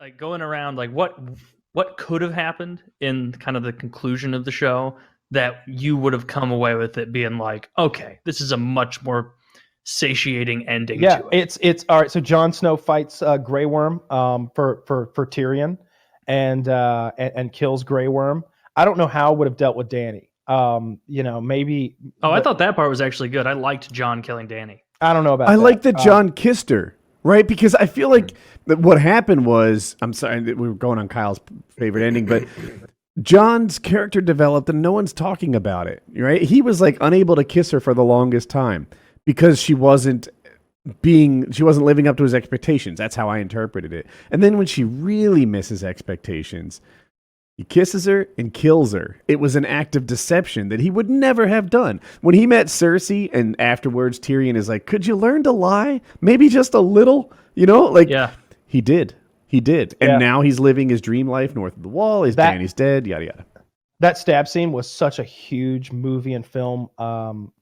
like going around, like what could have happened in kind of the conclusion of the show that you would have come away with it being like, okay, this is a much more satiating ending. Yeah, to it. it's all right. So Jon Snow fights Grey Worm for Tyrion, and kills Grey Worm. I don't know how I would have dealt with Dany. Maybe. Oh, I thought that part was actually good. I liked Jon killing Dany. I don't know about. I like that Jon kissed her, right? Because I feel like what happened was, I'm sorry, we were going on Kyle's favorite ending, but Jon's character developed and no one's talking about it, right? He was like unable to kiss her for the longest time because she wasn't living up to his expectations. That's how I interpreted it. And then when she really misses expectations, he kisses her and kills her. It was an act of deception that he would never have done. When he met Cersei and afterwards Tyrion is like, could you learn to lie? Maybe just a little, Yeah. He did. He did. And now he's living his dream life north of the wall. Dany's dead, yada, yada. That stab scene was such a huge movie and film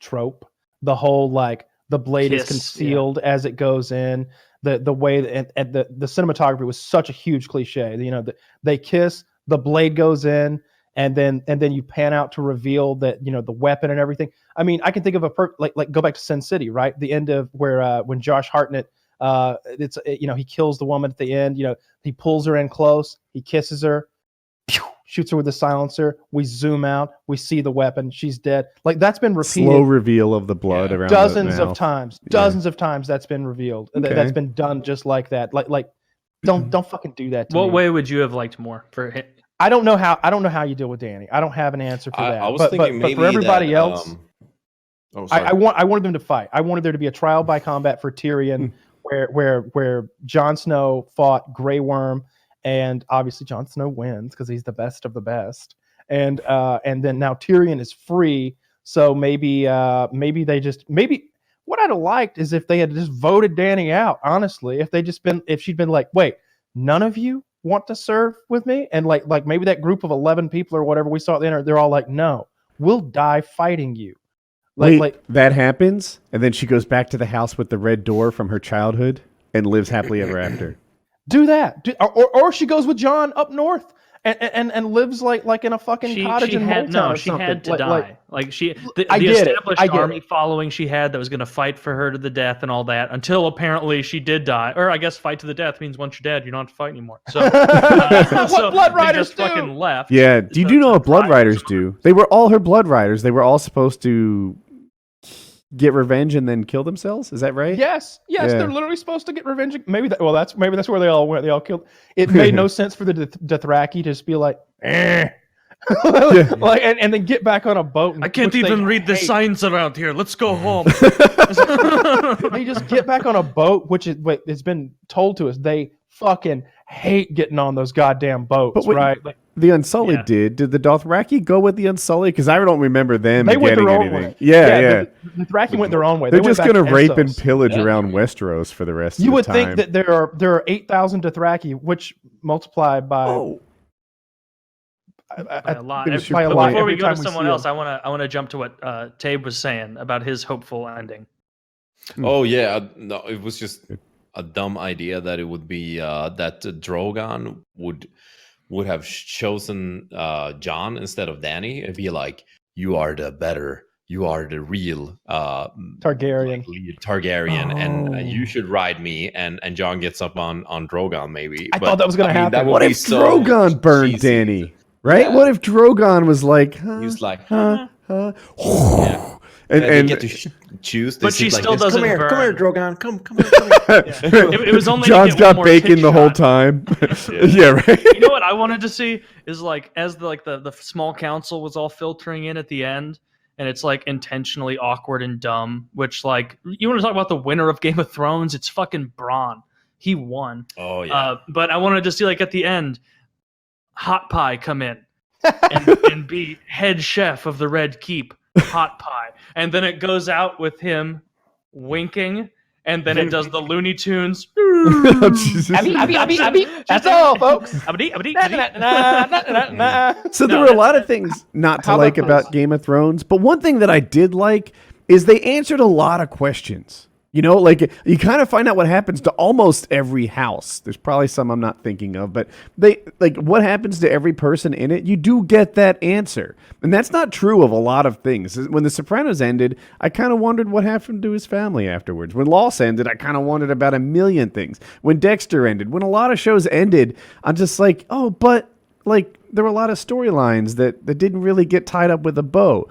trope. The whole, like, the blade is concealed as it goes in. The way and the cinematography was such a huge cliche. They kiss, the blade goes in, and then you pan out to reveal that the weapon and everything. I mean, I can think of like go back to Sin City, right? The end of where when Josh Hartnett, he kills the woman at the end. He pulls her in close, he kisses her, shoots her with a silencer. We zoom out, we see the weapon. She's dead. Like, that's been repeated. Slow reveal of the blood around dozens the mouth. of times. Dozens of times that's been revealed. Okay. That's been done just like that. Like don't fucking do that to me. What way would you have liked more for him? I don't know how you deal with Dany. I don't have an answer for that. I was thinking maybe for everybody else, sorry. I wanted them to fight. I wanted there to be a trial by combat for Tyrion, where Jon Snow fought Grey Worm, and obviously Jon Snow wins because he's the best of the best. And then now Tyrion is free. So maybe what I'd have liked is if they had just voted Dany out. Honestly, if she'd been like, wait, none of you want to serve with me, and like maybe that group of 11 people or whatever we saw at the end, they're all like, no, we'll die fighting you. That happens, and then she goes back to the house with the red door from her childhood and lives happily ever after. Do that, or she goes with Jon up north and lives like in a fucking cottage in Moldtown or she something. had to die. The I get established it. army following she had that was going to fight for her to the death and all that, until apparently she did die. Or I guess fight to the death means once you're dead, you don't have to fight anymore. So what Blood Riders just fucking left. Yeah, do you know what Blood Riders do? They were all her Blood Riders. They were all supposed to get revenge and then kill themselves. Is that right? Yes. Yeah. They're literally supposed to get revenge. Maybe that's where they all went. They all killed. It made no sense for the Dothraki to just be like, like, and then get back on a boat. I can't even read the signs around here. Let's go home. They just get back on a boat, which is what it's been told to us. They fucking hate getting on those goddamn boats, right? The Unsullied did. Did the Dothraki go with the Unsullied? Because I don't remember them they went getting their own anything. way. Yeah. The Dothraki went their own way. They're just going to rape and pillage around Westeros for the rest of the time. You would think that there are 8,000 Dothraki, which multiplied by by a lot. By a lot. Before we Every go to time we someone see else, them. I want to jump to what Tabe was saying about his hopeful ending. Oh yeah, no, it was just a dumb idea that it would be that Drogon would have chosen Jon instead of Dany and be like, you are the real Targaryen. Targaryen, and you should ride me. And Jon gets up on Drogon maybe. I thought that was going to happen. What if Drogon burned Dany? Right? Yeah. What if Drogon was like, he was like, yeah. And they get to choose. But she still doesn't burn. Come here, Drogon. Come here. It was only John's got bacon the whole time. Yeah, right. You know what I wanted to see is like as the small council was all filtering in at the end, and it's like intentionally awkward and dumb. Which like you want to talk about the winner of Game of Thrones? It's fucking Bronn. He won. Oh yeah. But I wanted to see like at the end, Hot Pie come in and be head chef of the Red Keep. Hot Pie, and then it goes out with him winking, and then it does the Looney Tunes. That's all, folks. So there were a lot of things not to like about Game of Thrones, but one thing that I did like is they answered a lot of questions. You know, like you kind of find out what happens to almost every house. There's probably some I'm not thinking of, but what happens to every person in it, you do get that answer. And that's not true of a lot of things. When The Sopranos ended, I kind of wondered what happened to his family afterwards. When Lost ended, I kind of wondered about a million things. When Dexter ended, when a lot of shows ended, I'm just like, oh, but like there were a lot of storylines that didn't really get tied up with a bow.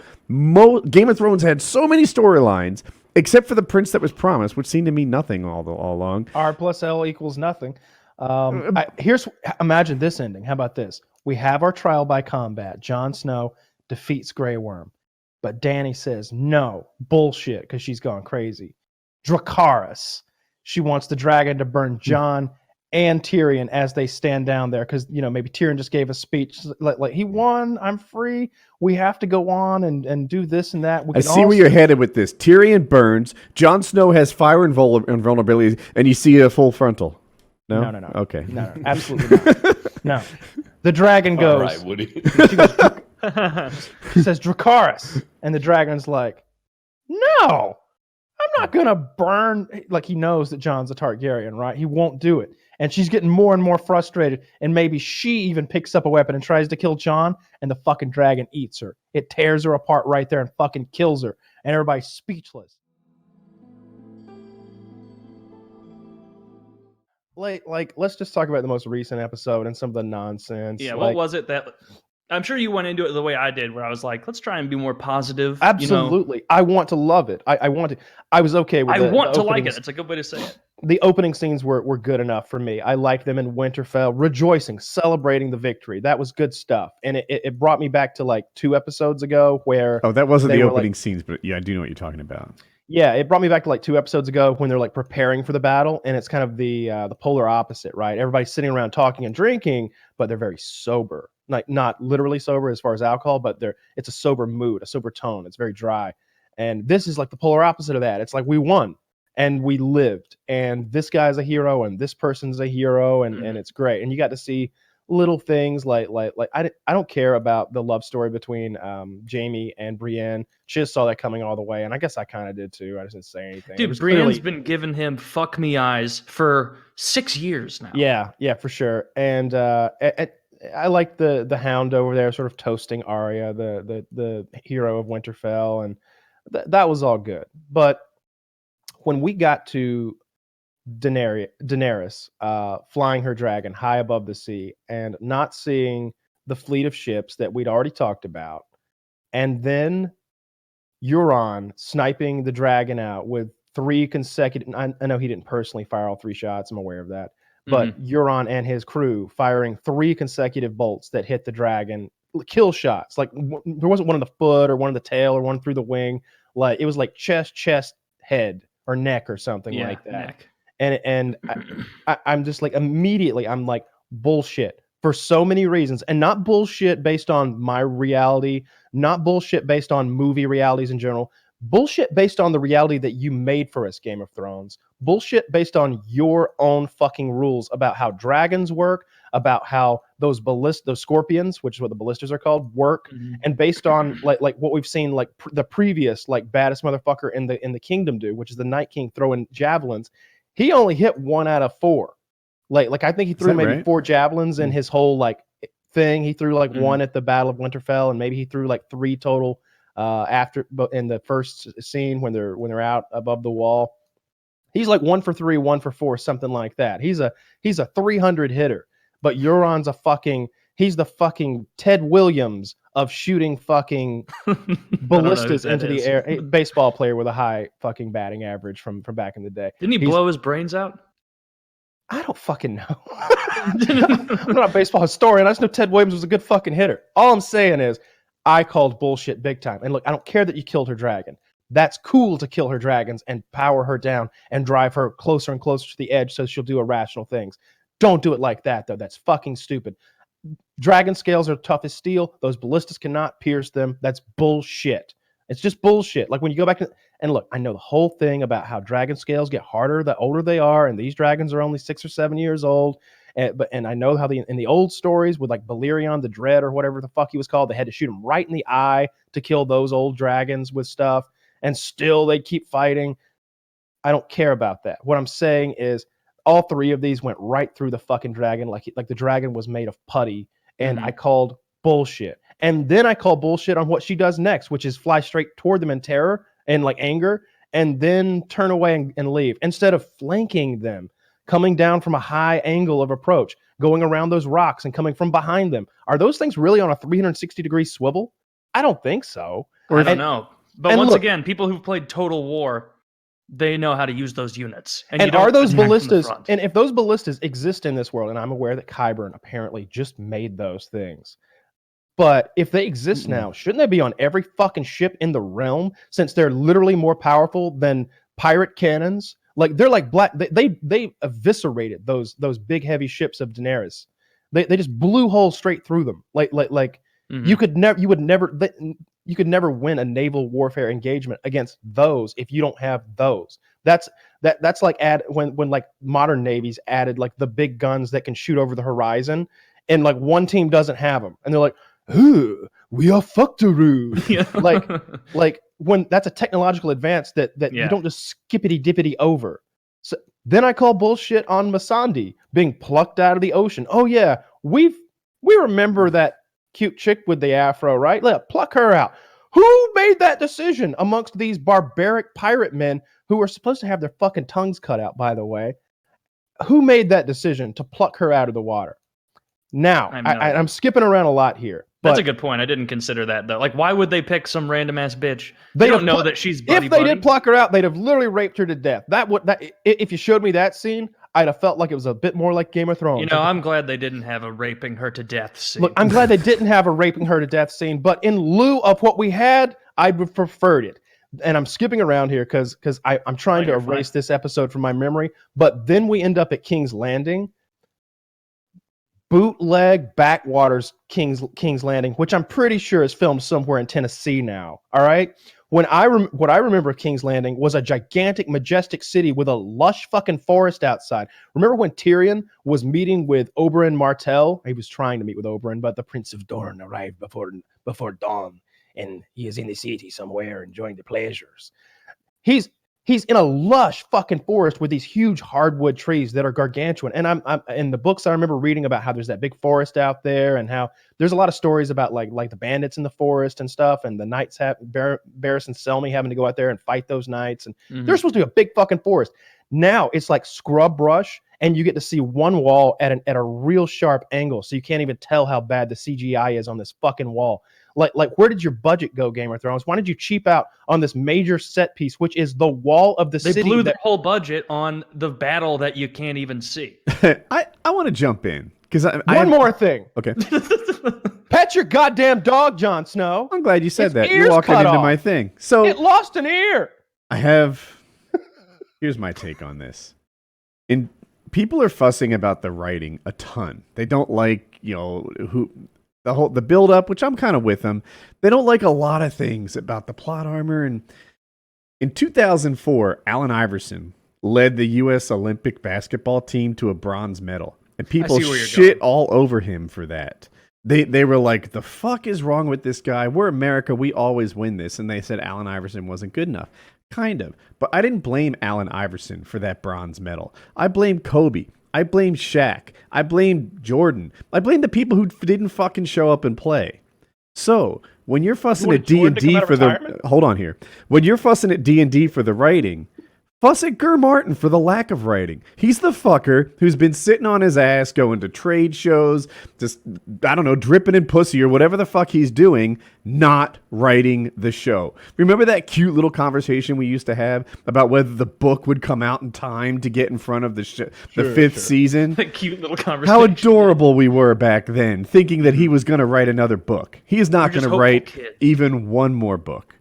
Game of Thrones had so many storylines, except for the prince that was promised, which seemed to mean nothing all along. R plus L equals nothing. Imagine this ending. How about this? We have our trial by combat. Jon Snow defeats Grey Worm, but Dany says no, bullshit, because she's gone crazy. Dracarys, she wants the dragon to burn Jon and Tyrion as they stand down there, because maybe Tyrion just gave a speech like he won, I'm free, we have to go on and do this and that. I see where you're headed with this. Tyrion burns, Jon Snow has fire and vulnerability, and you see a full frontal. No, no. Okay, no, absolutely not. No, the dragon goes. All right, Woody. She says Dracarys, and the dragon's like, no, I'm not gonna burn. Like, he knows that Jon's a Targaryen, right? He won't do it. And she's getting more and more frustrated, and maybe she even picks up a weapon and tries to kill Jon, and the fucking dragon eats her. It tears her apart right there and fucking kills her, and everybody's speechless. Like, let's just talk about the most recent episode and some of the nonsense. Yeah, what was it that... I'm sure you went into it the way I did, where I was like, let's try and be more positive. Absolutely. I want to love it. I was okay with it. I want to like it. It's a good way to say it. The opening scenes were good enough for me. I liked them in Winterfell, rejoicing, celebrating the victory. That was good stuff. And it brought me back to like 2 episodes ago where... Oh, that wasn't the opening scenes, but yeah, I do know what you're talking about. Yeah, it brought me back to like 2 episodes ago when they're like preparing for the battle, and it's kind of the polar opposite, right? Everybody's sitting around talking and drinking, but they're very sober. Like, not literally sober as far as alcohol, but it's a sober mood, a sober tone. It's very dry. And this is like the polar opposite of that. It's like we won and we lived, and this guy's a hero and this person's a hero, and it's great. And you got to see little things like I don't care about the love story between Jaime and Brienne. She just saw that coming all the way, and I guess I kind of did too. I just didn't say anything. Dude, Brienne's been giving him fuck me eyes for 6 years now. Yeah, for sure. And I like the Hound over there, sort of toasting Arya, the hero of Winterfell, and that was all good. But when we got to Daenerys flying her dragon high above the sea and not seeing the fleet of ships that we'd already talked about, and then Euron sniping the dragon out with 3 consecutive... I know he didn't personally fire all 3 shots, I'm aware of that, but Euron and his crew firing 3 consecutive bolts that hit the dragon, kill shots. Like, there wasn't one in the foot or one in the tail or one through the wing. Like, it was like chest, head, or neck or something like that. Neck. And I'm just like, immediately, I'm like, bullshit for so many reasons. And not bullshit based on my reality, not bullshit based on movie realities in general, bullshit based on the reality that you made for us, Game of Thrones. Bullshit based on your own fucking rules about how dragons work, about how those scorpions, which is what the ballistas are called, work, and based on like what we've seen, like the previous like baddest motherfucker in the kingdom do, which is the Night King throwing javelins. He only hit 1 out of 4. Like I think he threw maybe 4 javelins in his whole like thing. He threw like 1 at the Battle of Winterfell, and maybe he threw like 3 total after in the first scene when they're out above the wall. He's like 1 for 3, 1 for 4, something like that. He's a 300 hitter. But Euron's he's the fucking Ted Williams of shooting fucking ballistas into the air. A baseball player with a high fucking batting average from back in the day. Didn't he blow his brains out? I don't fucking know. I'm not a baseball historian. I just know Ted Williams was a good fucking hitter. All I'm saying is I called bullshit big time. And look, I don't care that you killed her dragon. That's cool to kill her dragons and power her down and drive her closer and closer to the edge so she'll do irrational things. Don't do it like that, though. That's fucking stupid. Dragon scales are tough as steel. Those ballistas cannot pierce them. That's bullshit. It's just bullshit. Like when you go back and look, I know the whole thing about how dragon scales get harder the older they are, and these dragons are only 6 or 7 years old. And I know how in the old stories with like Balerion the Dread or whatever the fuck he was called, they had to shoot him right in the eye to kill those old dragons with stuff, and still they keep fighting. I don't care about that. What I'm saying is all three of these went right through the fucking dragon, like the dragon was made of putty, and I called bullshit. And then I call bullshit on what she does next, which is fly straight toward them in terror and like anger, and then turn away and leave instead of flanking them, coming down from a high angle of approach, going around those rocks and coming from behind them. Are those things really on a 360-degree swivel? I don't think so. I don't know. But once look, again, people who've played Total War, they know how to use those units. And you don't are those attack from the ballistas? front. And if those ballistas exist in this world, and I'm aware that Qyburn apparently just made those things, but if they exist now, shouldn't they be on every fucking ship in the realm? Since they're literally more powerful than pirate cannons. Like they're like black. They eviscerated those big heavy ships of Daenerys. They just blew holes straight through them. You could never win a naval warfare engagement against those if you don't have those. That's like when like modern navies added like the big guns that can shoot over the horizon, and like one team doesn't have them, and they're like, "Ooh, we are fucked-a-roo." like when that's a technological advance that you don't just skippity dippity over. So then I call bullshit on Missandei being plucked out of the ocean. Oh yeah, we remember that cute chick with the afro, right? Let pluck her out. Who made that decision amongst these barbaric pirate men who are supposed to have their fucking tongues cut out, by the way? Who made that decision to pluck her out of the water? Now, I'm skipping around a lot here. That's a good point. I didn't consider that, though. Like, why would they pick some random ass bitch? They don't know that she's buddy. If they did pluck her out, they'd have literally raped her to death. If you showed me that scene, I'd have felt like it was a bit more like Game of Thrones. You know, I'm glad they didn't have a raping her to death scene. Look, I'm glad they didn't have a raping her to death scene, but in lieu of what we had, I'd have preferred it. And I'm skipping around here because I'm trying to erase this episode from my memory. But then we end up at King's Landing. Bootleg backwaters King's Landing, which I'm pretty sure is filmed somewhere in Tennessee now. All right. What I remember of King's Landing was a gigantic, majestic city with a lush fucking forest outside. Remember when Tyrion was meeting with Oberyn Martell? He was trying to meet with Oberyn, but the Prince of Dorne arrived before dawn, and he is in the city somewhere enjoying the pleasures. He's in a lush fucking forest with these huge hardwood trees that are gargantuan. And I'm in the books, I remember reading about how there's that big forest out there, and how there's a lot of stories about like the bandits in the forest and stuff, and the knights Barris and Selmy having to go out there and fight those knights. And they're supposed to be a big fucking forest. Now it's like scrub brush, and you get to see one wall at a real sharp angle, so you can't even tell how bad the CGI is on this fucking wall. Like where did your budget go, Game of Thrones? Why did you cheap out on this major set piece, which is the wall of the city? They blew their whole budget on the battle that you can't even see. I want to jump in because one more thing. Okay. Pet your goddamn dog, Jon Snow. I'm glad you said that. You're walking into my thing. So it lost an ear. Here's my take on this. People are fussing about the writing a ton. They don't like, the build up, which I'm kind of with them. They don't like a lot of things about the plot armor. And in 2004, Allen Iverson led the U.S. Olympic basketball team to a bronze medal, and people shit all over him for that. They were like, "The fuck is wrong with this guy? We're America. We always win this." And they said Allen Iverson wasn't good enough. Kind of, but I didn't blame Allen Iverson for that bronze medal. I blame Kobe. I blame Shaq. I blame Jordan. I blame the people who didn't fucking show up and play. So when you're fussing at D&D for when you're fussing at D&D for the writing, fuss at Gur Martin for the lack of writing. He's the fucker who's been sitting on his ass going to trade shows, just, I don't know, dripping in pussy or whatever the fuck he's doing, not writing the show. Remember that cute little conversation we used to have about whether the book would come out in time to get in front of the fifth season? That cute little conversation. How adorable we were back then, thinking that he was going to write another book. He is not going to write even one more book.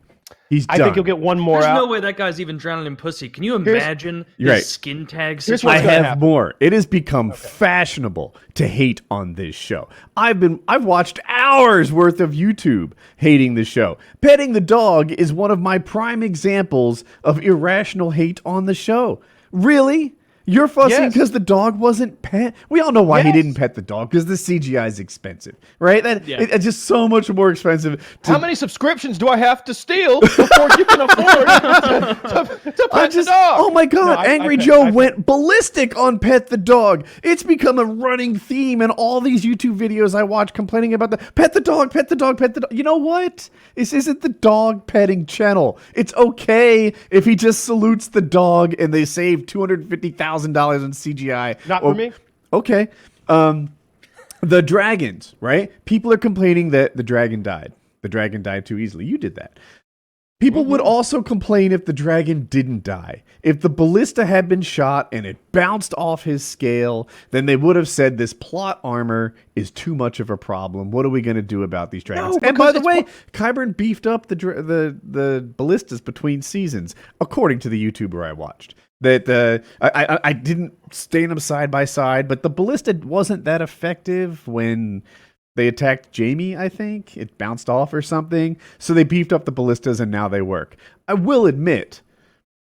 He's done. I think he'll get one more There's out. no way that guy's even drowning in pussy. Can you imagine his skin tag Here's situation? what's I have happen. more. It has become fashionable to hate on this show. I've watched hours worth of YouTube hating the show. Petting the dog is one of my prime examples of irrational hate on the show. Really? You're fussing Yes. because the dog wasn't pet. We all know why he Yes. didn't pet the dog, because the CGI is expensive, right? It's just so much more expensive. How many subscriptions do I have to steal before you can afford to pet the dog? Oh my God, No, Angry Joe went ballistic on Pet the Dog. It's become a running theme in all these YouTube videos I watch complaining about the pet the dog, pet the dog, pet the dog. You know what? This isn't the dog petting channel. It's okay if he just salutes the dog and they save $250,000 on CGI. Not for me. Okay. The dragons, right? People are complaining that the dragon died. The dragon died too easily. You did that. People would also complain if the dragon didn't die. If the ballista had been shot and it bounced off his scale, then they would have said this plot armor is too much of a problem. What are we going to do about these dragons? No, and by because the way, Qyburn beefed up the ballistas between seasons, according to the YouTuber I watched. That I didn't stand them side by side, but the ballista wasn't that effective when they attacked Jamie, I think. It bounced off or something. So they beefed up the ballistas and now they work. I will admit,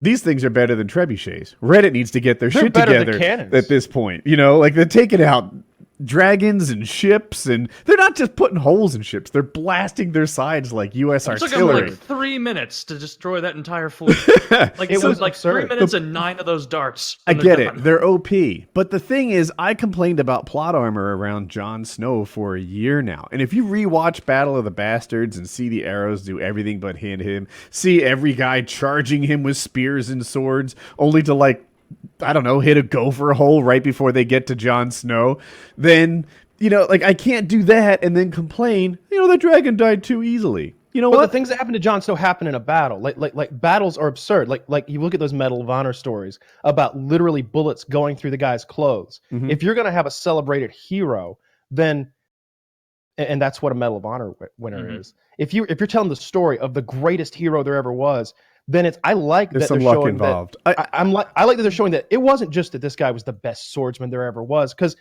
these things are better than trebuchets. Reddit needs to get their shit together at this point. You know, like they're taking out dragons and ships, and they're not just putting holes in ships. They're blasting their sides like U.S. artillery. It took them like 3 minutes to destroy that entire fleet. Like it was like absurd. 3 minutes and 9 of those darts. I and get they're it. done. They're OP. But the thing is, I complained about plot armor around Jon Snow for a year now. And if you rewatch Battle of the Bastards and see the arrows do everything but hit him, see every guy charging him with spears and swords, only to like, I don't know, hit a gopher hole right before they get to Jon Snow, then, you know, like I can't do that and then complain, you know, the dragon died too easily. You know But what? the things that happen to Jon Snow happen in a battle. Like battles are absurd. Like you look at those Medal of Honor stories about literally bullets going through the guy's clothes. Mhm. If you're going to have a celebrated hero, then, and that's what a Medal of Honor winner is. If you're telling the story of the greatest hero there ever was, then I like There's that some they're luck showing involved. that. I like that they're showing that it wasn't just that this guy was the best swordsman there ever was. Because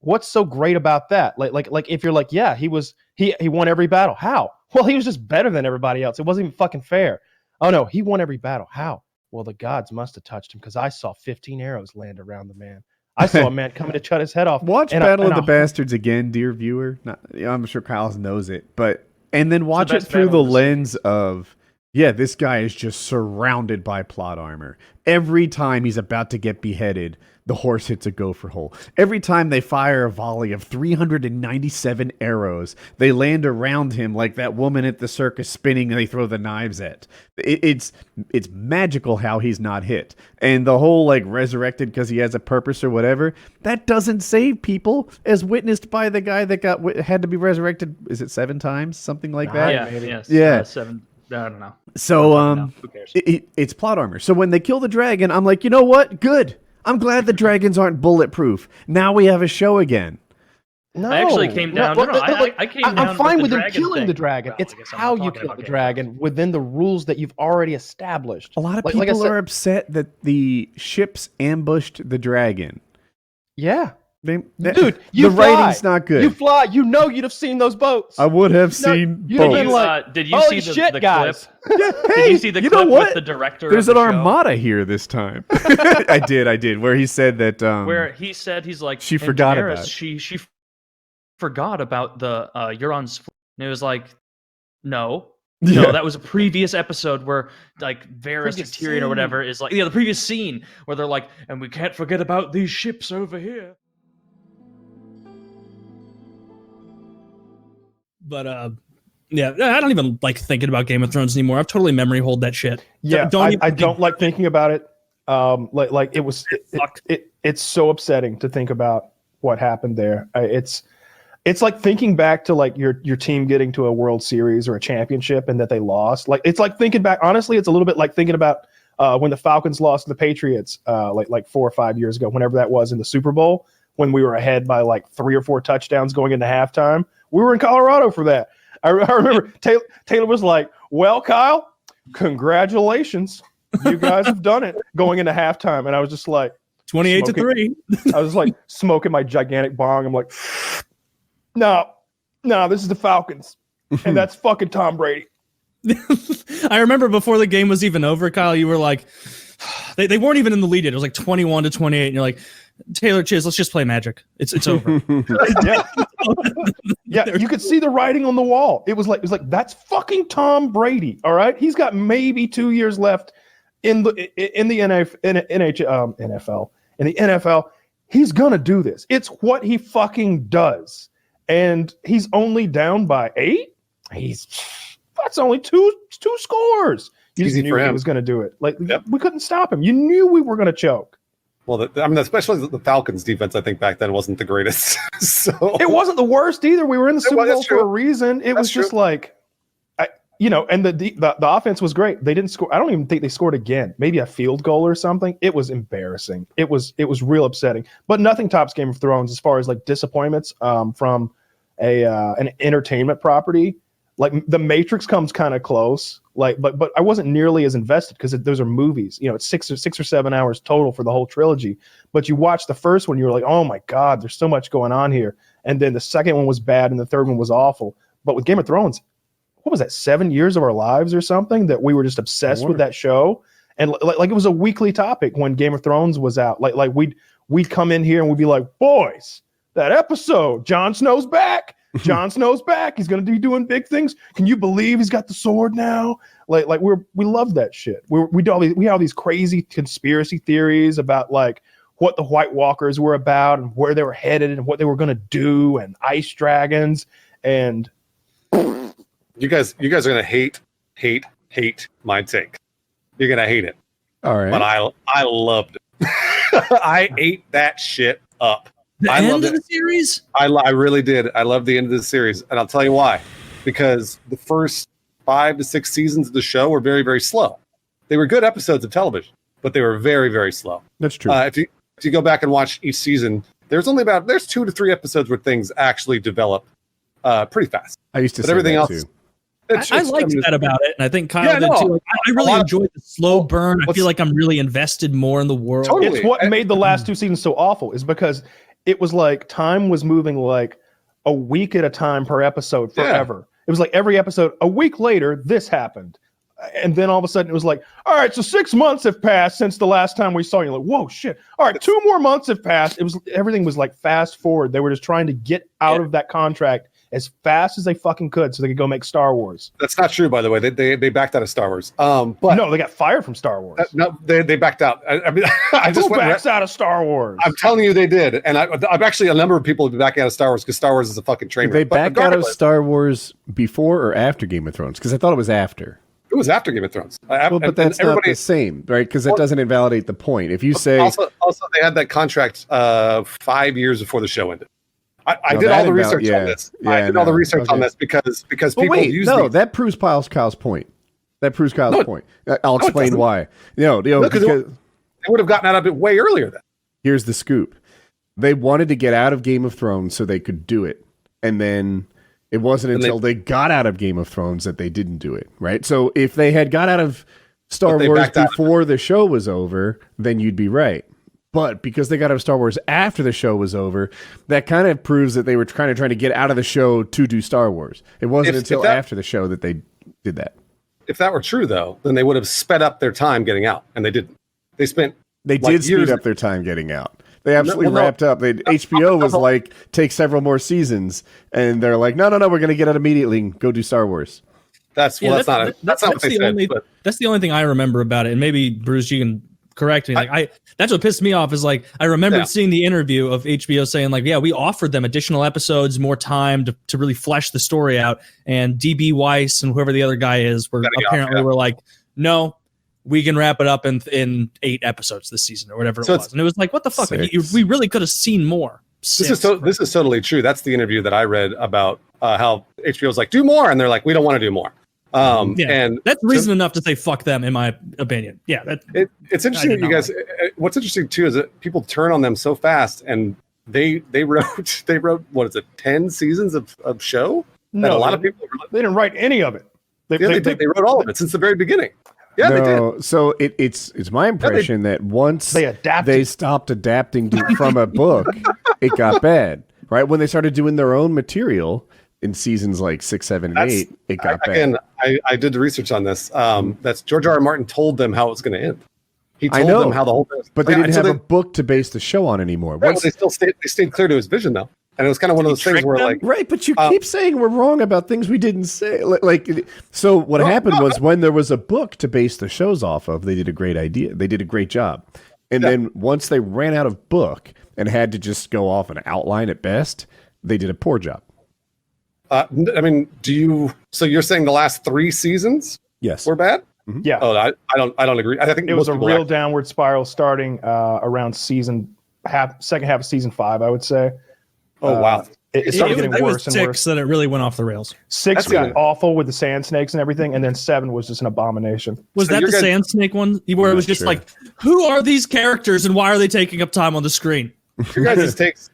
what's so great about that? Like if you're like, yeah, he won every battle. How? Well, he was just better than everybody else. It wasn't even fucking fair. Oh no, he won every battle. How? Well, the gods must have touched him because I saw 15 arrows land around the man. I saw a man coming to cut his head off. Watch Battle of the Bastards again, dear viewer. I'm sure Kyle knows it, and then watch it through the lens of, yeah, this guy is just surrounded by plot armor. Every time he's about to get beheaded, the horse hits a gopher hole. Every time they fire a volley of 397 arrows, they land around him like that woman at the circus spinning and they throw the knives at. It's magical how he's not hit. And the whole like resurrected because he has a purpose or whatever, that doesn't save people, as witnessed by the guy that had to be resurrected, is it 7 times? Something like that? Yeah, yes, Yeah. 7. I don't know. So Who cares? it's plot armor. So when they kill the dragon, I'm like, you know what? Good. I'm glad the dragons aren't bulletproof. Now we have a show again. No, I actually came down. I came down. I'm fine with them dragon killing thing. the dragon. Well, It's I guess I'm how not you talking kill about the Game of dragon within the rules that you've already established. A lot of Like people I said- are upset that the ships ambushed the dragon. Yeah, dude, the you writing's fly. not good. You fly. You know you'd have seen those boats. I would have No, seen you'd both. have been like, Did you holy see shit, the guys. clip? Yeah, Did hey, you see the you clip know what? with the director? There's of an the show? armada here this time. I did. Where he said that. Where he said he's like she and forgot Daenerys, about it. She forgot about the Euron's fleet. And it was like, no, that was a previous episode where like Varys or Previous Tyrion or scene. whatever is like, yeah, the previous scene where they're like, and we can't forget about these ships over here. But yeah, I don't even like thinking about Game of Thrones anymore. I've totally memory hold that shit. Yeah, I don't like thinking about it. Like it was. Fuck. It's so upsetting to think about what happened there. It's like thinking back to like your team getting to a World Series or a championship and that they lost. Like it's like thinking back. Honestly, it's a little bit like thinking about when the Falcons lost to the Patriots like 4 or 5 years ago, whenever that was in the Super Bowl, when we were ahead by like 3 or 4 touchdowns going into halftime. We were in Colorado for that. I remember Taylor was like, "Well, Kyle, congratulations, you guys have done it," going into halftime, and I was just like, 28-3. I was like smoking my gigantic bong. I'm like, no, this is the Falcons, and that's fucking Tom Brady. I remember before the game was even over, Kyle, you were like, They weren't even in the lead yet. It was like 21-28, and you're like, Taylor, cheers. Let's just play Magic. It's over. Yeah, you could see the writing on the wall. It was like that's fucking Tom Brady. All right, he's got maybe 2 years left in the NFL. In the NFL, he's gonna do this. It's what he fucking does, and he's only down by 8. That's only two scores. You just knew he was gonna do it. Like we couldn't stop him. You knew we were gonna choke. Well, especially the Falcons' defense, I think back then wasn't the greatest. So it wasn't the worst either. We were in the Super Bowl for a reason. It was just like, and the offense was great. They didn't score. I don't even think they scored again. Maybe a field goal or something. It was embarrassing. It was real upsetting. But nothing tops Game of Thrones as far as like disappointments from an entertainment property. Like The Matrix comes kind of close. But I wasn't nearly as invested because those are movies. It's 6 or 7 hours total for the whole trilogy. But you watch the first one, you were like, oh my God, there's so much going on here. And then the second one was bad and the third one was awful. But with Game of Thrones, what was that, 7 years of our lives or something that we were just obsessed with that show? And like it was a weekly topic when Game of Thrones was out. Like we'd come in here and we'd be like, boys, that episode, Jon Snow's back. Jon Snow's back. He's going to be doing big things. Can you believe he's got the sword now? Like we love that shit. We have all these crazy conspiracy theories about like what the White Walkers were about and where they were headed and what they were going to do and ice dragons. And you guys are going to hate my take. You're going to hate it. All right. But I loved it. I ate that shit up. The end of the series? I really did. I loved the end of the series. And I'll tell you why. Because the first 5 to 6 seasons of the show were very, very slow. They were good episodes of television, but they were very, very slow. That's true. If you go back and watch each season, there's 2 to 3 episodes where things actually develop pretty fast. I used to but say everything that else. too. I liked that about it, and I think Kyle did too. Like, I really enjoyed the slow burn. I feel like I'm really invested more in the world. Totally. It's what made the last 2 seasons so awful is because it was like time was moving like a week at a time per episode forever. Yeah. It was like every episode, a week later, this happened. And then all of a sudden it was like, all right, so 6 months have passed since the last time we saw you. Like, whoa, shit. All right, 2 more months have passed. Everything was like fast forward. They were just trying to get out of that contract as fast as they fucking could so they could go make Star Wars. That's not true, by the way. They backed out of Star Wars. But no, they got fired from Star Wars. No, they backed out. I mean, I just backs out of Star Wars. I'm telling you, they did. And I've actually a number of people have been backing out of Star Wars because Star Wars is a fucking train wreck. They backed out of Star Wars before or after Game of Thrones? Because I thought it was after. It was after Game of Thrones. Well, but that's not the same, right? Because that doesn't invalidate the point. If you say also they had that contract 5 years before the show ended. I did all the research on this. I did all the research on this because people use these. That proves Kyle's point. That proves Kyle's point. I'll explain why. Because they would have gotten out of it way earlier then. Here's the scoop. They wanted to get out of Game of Thrones so they could do it. And then it wasn't until they got out of Game of Thrones that they didn't do it, right? So if they had got out of Star Wars before the show was over, then you'd be right. But because they got out of Star Wars after the show was over, that kind of proves that they were trying to get out of the show to do Star Wars. It wasn't until after the show that they did that. If that were true, though, then they would have sped up their time getting out, and they didn't. They did speed up their time getting out. They absolutely wrapped up. HBO was like, take several more seasons, and they're like, no, we're going to get out immediately and go do Star Wars. That's not what they said. That's the only thing I remember about it, and maybe Bruce, you can correct me. That's what pissed me off is like I remembered seeing the interview of HBO saying like, yeah, we offered them additional episodes, more time to really flesh the story out. And DB Weiss and whoever the other guy is were like, no, we can wrap it up in 8 episodes this season or whatever it was. And it was like, what the fuck? We really could have seen more. This is totally true. That's the interview that I read about how HBO's like, do more, and they're like, we don't want to do more. And that's reason enough to say fuck them, in my opinion. Yeah, it's interesting that you guys. What's interesting too is that people turn on them so fast, and they wrote what is it, 10 seasons of show? No, a lot of people they didn't write any of it. They wrote all of it since the very beginning. Yeah, they did. So it's my impression that once they stopped adapting from a book, it got bad. Right when they started doing their own material. In seasons like 6, 7, and 8, it got bad. Again, I did the research on this. That's George R.R. Martin told them how it was going to end. He I told know, them how the whole thing was. but they Yeah, didn't so have a book to base the show on anymore. well, Once- they stayed clear to his vision though, and it was kind of one of those things where like right, but you keep saying we're wrong about things we didn't say. So what happened was when there was a book to base the shows off of, they did a great idea. They did a great job. And then once they ran out of book and had to just go off an outline at best, they did a poor job. I mean, so you're saying the last 3 seasons Yes. were bad? Yeah. Oh, I don't agree. I think It was most a people real downward spiral starting around second half of season 5, I would say. Oh wow. It started getting it was worse and 6 worse. that it really went off the rails. 6 That's got good. awful with the sand snakes and everything, and then 7 was just an abomination. Was So that you're the good- Sand Snake one? Where it was just sure. like, who are these characters and why are they taking up time on the screen? Your guys' takes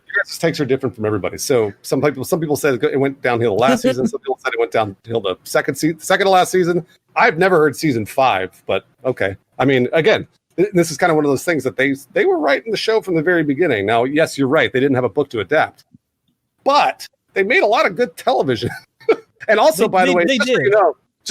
are different from everybody. So some people said it went downhill last season. Some people said it went downhill the second to last season. I've never heard season 5, but okay. I mean, again, this is kind of one of those things that they were writing the show from the very beginning. Now, yes, you're right. They didn't have a book to adapt, but they made a lot of good television. And also, by the way, just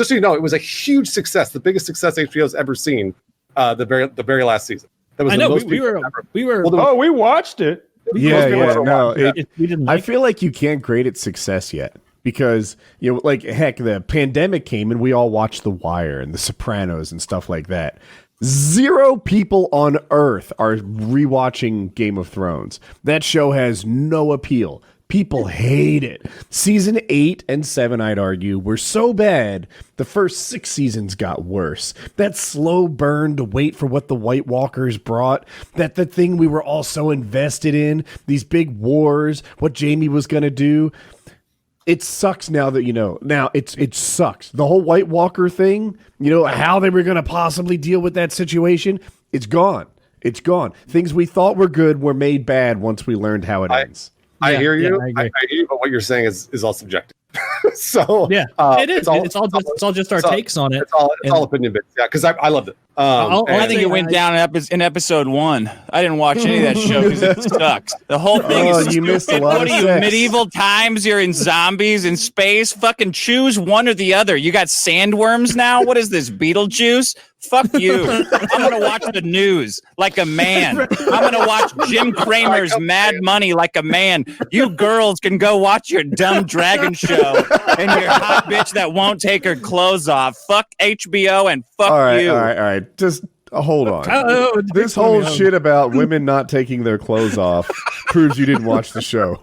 so you know, it was a huge success, the biggest success HBO's ever seen. The very last season. That was I the know most we people were ever- we were. Well, Oh, we watched it. Yeah, people yeah, ever no. watched it. we didn't. I Like feel like you can't grade it success yet because, you know, like, heck, the pandemic came and we all watched The Wire and The Sopranos and stuff like that. 0 people on Earth are rewatching Game of Thrones. That show has no appeal. People hate it. Season 8 and 7, I'd argue, were so bad, the first 6 seasons got worse. That slow burn to wait for what the White Walkers brought, that the thing we were all so invested in, these big wars, what Jaime was going to do. It sucks now that you know. Now, it sucks. The whole White Walker thing, you know, how they were going to possibly deal with that situation, it's gone. It's gone. Things we thought were good were made bad once we learned how it ends. I hear you. I I agree. hear you, but what you're saying is all subjective. So Yeah, it is. It's all just our takes on it. It's all opinion based. Yeah, because I loved it. I think it went down in episode 1. I didn't watch any of that show because it sucks. The whole thing is you missed a stupid. lot What of are you, sex. medieval times? You're in zombies in space. Fucking choose one or the other. You got sandworms now? What is this, Beetlejuice? Fuck you. I'm going to watch the news like a man. I'm going to watch Jim Cramer's Mad Money like a man. You girls can go watch your dumb dragon show and your hot bitch that won't take her clothes off. Fuck HBO and fuck you. All right. Just hold on. Oh, This whole shit about women not taking their clothes off proves you didn't watch the show.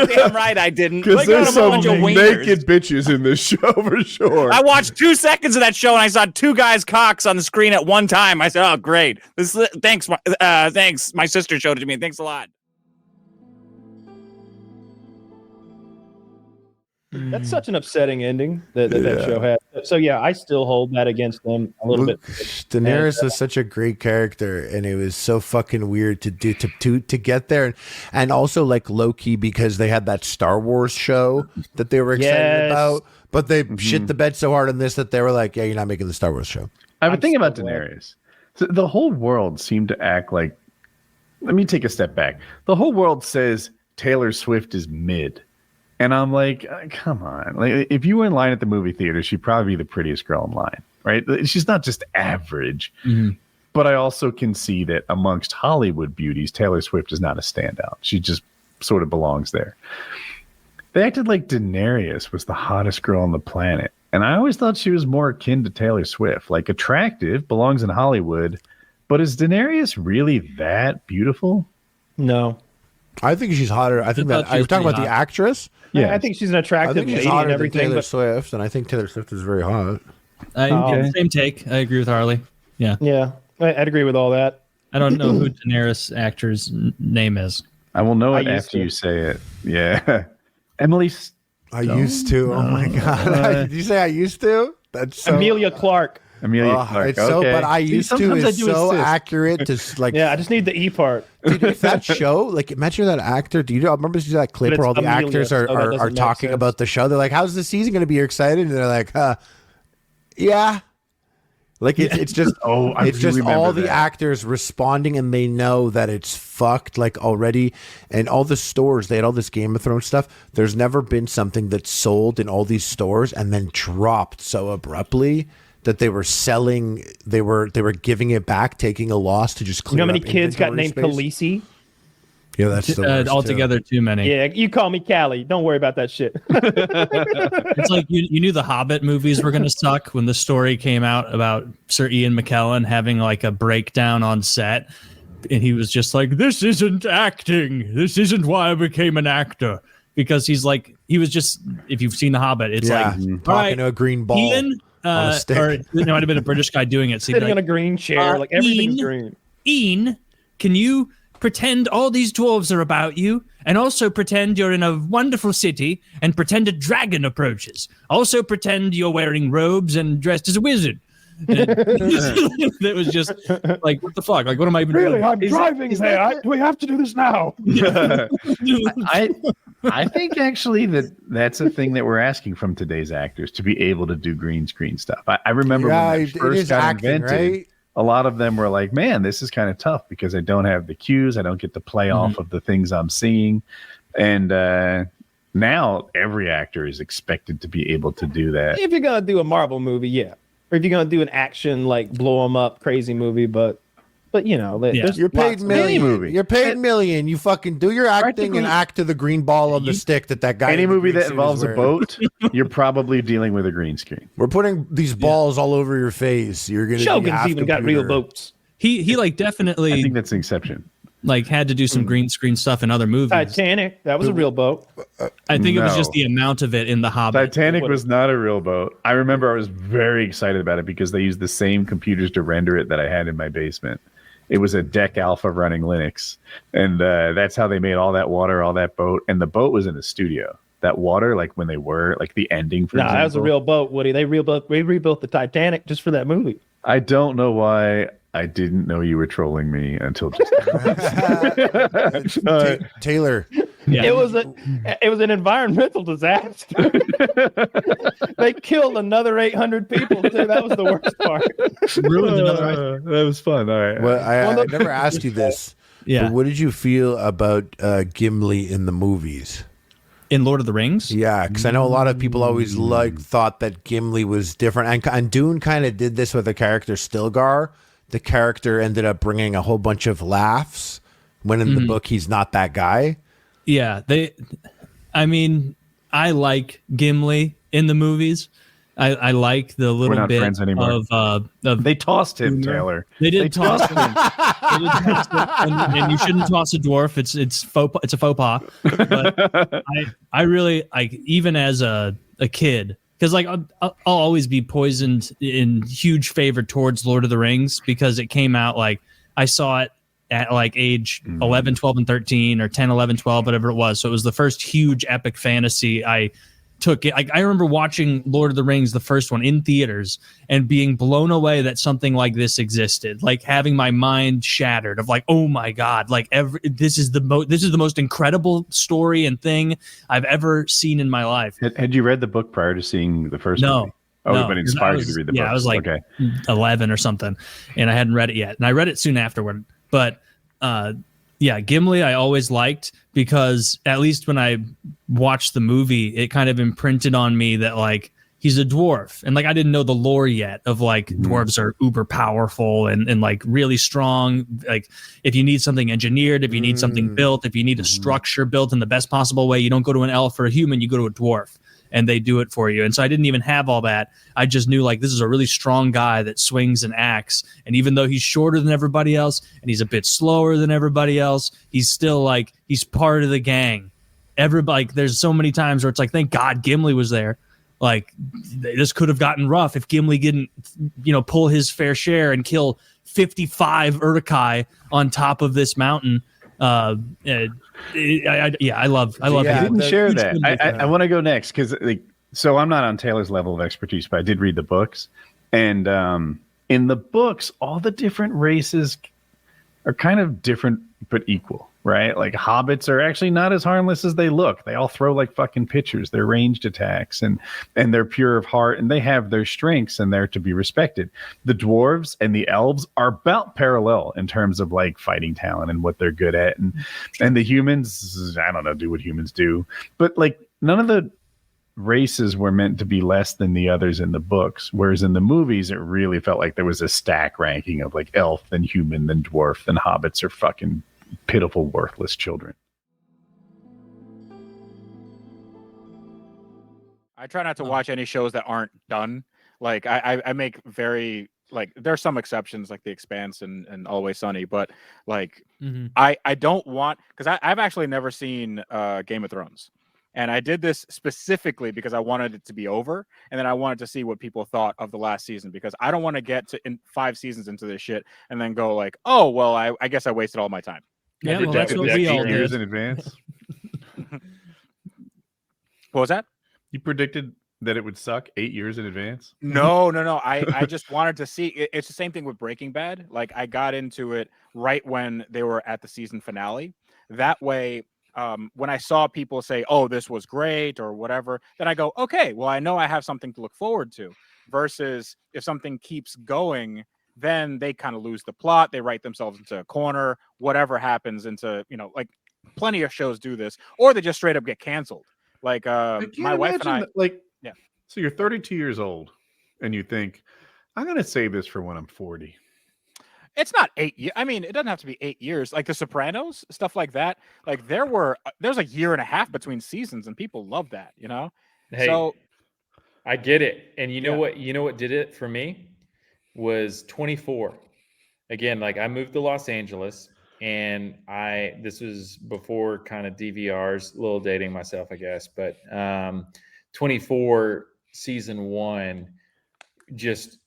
Damn right I didn't. Because Look at there's a some bunch of wieners. naked bitches in this show for sure. I watched 2 seconds of that show and I saw 2 guys' cocks on the screen at one time. I said, "Oh, great! Thanks, thanks. My sister showed it to me. Thanks a lot." That's such an upsetting ending that show had. So yeah, I still hold that against them a little bit. Daenerys was such a great character, and it was so fucking weird to do to get there, and also like low-key because they had that Star Wars show that they were excited Yes. about, but they shit the bed so hard on this that they were like, "Yeah, you're not making the Star Wars show." I have a thing so about glad. Daenerys. So the whole world seemed to act like. Let me take a step back. The whole world says Taylor Swift is mid. And I'm like, come on. Like, if you were in line at the movie theater, she'd probably be the prettiest girl in line, right? She's not just average. But I also can see that amongst Hollywood beauties, Taylor Swift is not a standout. She just sort of belongs there. They acted like Daenerys was the hottest girl on the planet. And I always thought she was more akin to Taylor Swift, like attractive, belongs in Hollywood. But is Daenerys really that beautiful? No, I think she's hotter. I think thought that she are you was talking pretty about the hot. actress? I think she's an I attractive think she's lady hotter and than everything. Taylor But Swift, and I think Taylor Swift is very hot. Same take. I agree with Harley. Yeah, yeah, I'd agree with all that. I don't know who Daenerys' actor's name is. I will know I it used after to. you say it. Yeah. Emily. I used to. Oh my god! Did you say I used to? That's so. Amelia Clark. Amelia Oh, Clark. it's so, okay. but I See, used to sometimes I is do so assist. accurate to like. Yeah, I just need the E part. Dude, if that show, like, imagine that actor. Do you remember that clip But where all it's the Amelia, actors so that are doesn't make talking sense. about the show? They're like, "How's the season going to be? You're excited?" And they're like, "Yeah." Like it's just Oh, I it's do just remember all the that. actors responding, and they know that it's fucked like already. And all the stores, they had all this Game of Thrones stuff. There's never been something that's sold in all these stores and then dropped so abruptly that they were selling. They were giving it back, taking a loss to just clear. You know how many up kids got inventory named space? Khaleesi? Yeah, that's the worst, altogether too many. Yeah, you call me Callie. Don't worry about that shit. It's like you knew the Hobbit movies were going to suck when the story came out about Sir Ian McKellen having like a breakdown on set. And he was just like, this isn't acting. This isn't why I became an actor. Because he was just, if you've seen The Hobbit, it's like, talking to a green ball Ian, on a stick. Or it might have been a British guy doing it. So Sitting on a green chair, like everything's green. Ian, can you pretend all these dwarves are about you, and also pretend you're in a wonderful city, and pretend a dragon approaches. Also pretend you're wearing robes and dressed as a wizard. That was just like, what the fuck? Like, what am I even Really? doing? I'm driving there. Do we have to do this now? I think actually that's a thing that we're asking from today's actors, to be able to do green screen stuff. I remember when it first got invented, right? A lot of them were like, man, this is kind of tough because I don't have the cues. I don't get to play off of the things I'm seeing. And now every actor is expected to be able to do that. If you're going to do a Marvel movie, yeah. Or if you're going to do an action, like blow them up crazy movie, but you know, you're paid million. You're paid million. You fucking do your acting and act to the green ball on the stick that guy. Any movie that involves a boat, you're probably dealing with a green screen. We're putting these balls all over your face. You're gonna. Shogun's even got real boats. He like definitely. I think that's an exception. Like had to do some green screen stuff in other movies. Titanic, that was a real boat. I think it was just the amount of it in The Hobbit. Titanic was not a real boat. I remember I was very excited about it because they used the same computers to render it that I had in my basement. It was a DEC Alpha running Linux, and that's how they made all that water, all that boat, and the boat was in a studio. That water, like when they were like the ending for example, that was a real boat, Woody. They rebuilt the Titanic just for that movie. I don't know why I didn't know you were trolling me until just now. Taylor. Yeah. It was an environmental disaster. They killed another 800 people too. That was the worst part. Ruined another. That was fun. All right. Well, I never asked you this. Yeah. But what did you feel about Gimli in the movies? In Lord of the Rings? Yeah, because I know a lot of people always thought that Gimli was different, and Dune kind of did this with the character Stilgar. The character ended up bringing a whole bunch of laughs when in the book he's not that guy. Yeah, I like Gimli in the movies. I like the little We're not bit friends anymore. of They tossed him, Taylor. They did toss him. And you shouldn't toss a dwarf. It's a faux pas. But I really like, even as a kid, because like I'll always be poisoned in huge favor towards Lord of the Rings because it came out like I saw it at like age 11, 12, and 13 or 10, 11, 12, whatever it was. So it was the first huge epic fantasy I took it. I remember watching Lord of the Rings, the first one, in theaters and being blown away that something like this existed, like having my mind shattered of like, oh my God, like this is the most incredible story and thing I've ever seen in my life. Had you read the book prior to seeing the first movie? Oh, no, but inspired you to read the book. Yeah, I was like 11 or something, and I hadn't read it yet. And I read it soon afterward. But yeah, Gimli I always liked because at least when I watched the movie, it kind of imprinted on me that like he's a dwarf. And like I didn't know the lore yet of like dwarves are uber powerful and like really strong. Like if you need something engineered, if you need something built, if you need a structure built in the best possible way, you don't go to an elf or a human, you go to a dwarf. And they do it for you. And so I didn't even have all that. I just knew like this is a really strong guy that swings an axe. And even though he's shorter than everybody else and he's a bit slower than everybody else, he's still like he's part of the gang. Everybody, like, there's so many times where it's like, thank God Gimli was there. Like this could have gotten rough if Gimli didn't, pull his fair share and kill 55 Uruk-hai on top of this mountain. I love I didn't share that. I want to go next because so I'm not on Taylor's level of expertise, but I did read the books, and in the books all the different races are kind of different but equal, right? Like hobbits are actually not as harmless as they look. They all throw like fucking pitchers. They're ranged attacks and they're pure of heart and they have their strengths and they're to be respected. The dwarves and the elves are about parallel in terms of like fighting talent and what they're good at. And the humans, I don't know, do what humans do. But like none of the races were meant to be less than the others in the books, whereas in the movies it really felt like there was a stack ranking of like elf, then human, then dwarf, then hobbits are fucking pitiful, worthless children. I try not to watch any shows that aren't done. Like I make very like there's some exceptions like The Expanse and Always Sunny, but like I don't want because I've actually never seen Game of Thrones. And I did this specifically because I wanted it to be over, and then I wanted to see what people thought of the last season because I don't want to get to 5 seasons into this shit and then go like, oh well, I guess I wasted all my time. Yeah, well, that's what we all years did. in advance. What was that? You predicted that it would suck 8 years in advance? No. I just wanted to see. It's the same thing with Breaking Bad. Like I got into it right when they were at the season finale. That way, when I saw people say, "Oh, this was great" or whatever, then I go, "Okay, well, I know I have something to look forward to." Versus if something keeps going, then they kind of lose the plot. They write themselves into a corner. Whatever happens into like plenty of shows do this, or they just straight up get canceled. Like my wife and I, yeah. So you're 32 years old, and you think, I'm gonna save this for when I'm 40. It's not 8 years. I mean, it doesn't have to be 8 years. Like The Sopranos, stuff like that. Like there's a year and a half between seasons, and people love that. Hey, So I get it. And you know Yeah. what? You know what did it for me was 24. Again, like I moved to Los Angeles, and this was before kind of DVRs, a little dating myself, I guess. But 24 season 1, just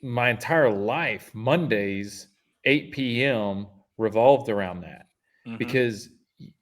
my entire life, Mondays, 8 p.m. revolved around that. Because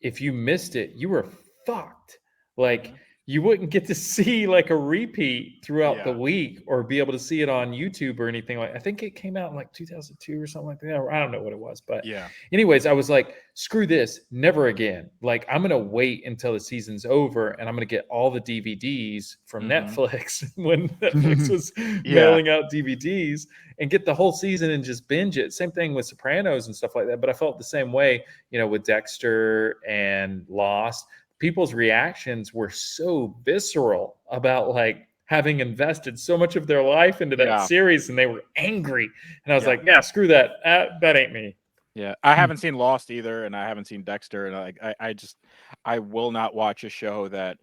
if you missed it, you were fucked. Like you wouldn't get to see like a repeat throughout the week or be able to see it on YouTube or anything like. I think it came out in like 2002 or something like that. Or I don't know what it was, but anyways, I was like, screw this, never again. Like I'm gonna wait until the season's over, and I'm gonna get all the DVDs from Netflix when Netflix was mailing out DVDs, and get the whole season and just binge it. Same thing with Sopranos and stuff like that. But I felt the same way, with Dexter and Lost. People's reactions were so visceral about like having invested so much of their life into that series, and they were angry. And I was like, yeah, screw that. That ain't me. Yeah, I haven't seen Lost either, and I haven't seen Dexter, and I will not watch a show that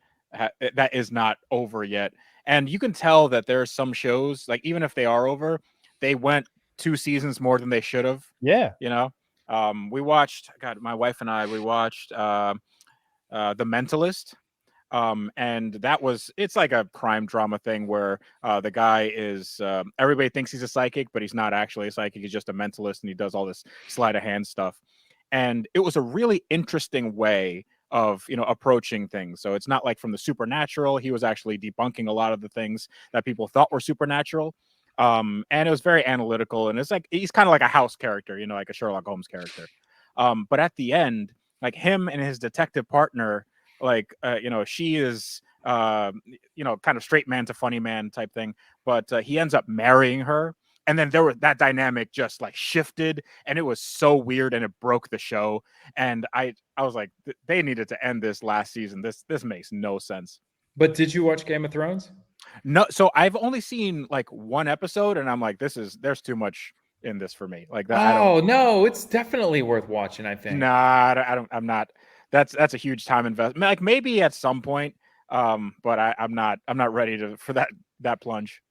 is not over yet. And you can tell that there are some shows, like even if they are over, they went 2 seasons more than they should have. Yeah. We watched. God, my wife and I, we watched The Mentalist. And it's like a crime drama thing where the guy is everybody thinks he's a psychic, but he's not actually a psychic. He's just a mentalist, and he does all this sleight of hand stuff. And it was a really interesting way of approaching things. So it's not like from the supernatural. He was actually debunking a lot of the things that people thought were supernatural. And it was very analytical, and it's like he's kind of like a house character, like a Sherlock Holmes character. But at the end, like him and his detective partner, like she is kind of straight man to funny man type thing, but he ends up marrying her, and then that dynamic just like shifted, and it was so weird, and it broke the show. And I was like, they needed to end this last season. This makes no sense. But did you watch Game of Thrones? No, so I've only seen like 1 episode, and I'm like, there's too much in this for me. Like that. Oh no, it's definitely worth watching, I think. Nah, I'm not. That's a huge time investment. Like maybe at some point, but I'm not ready for that plunge.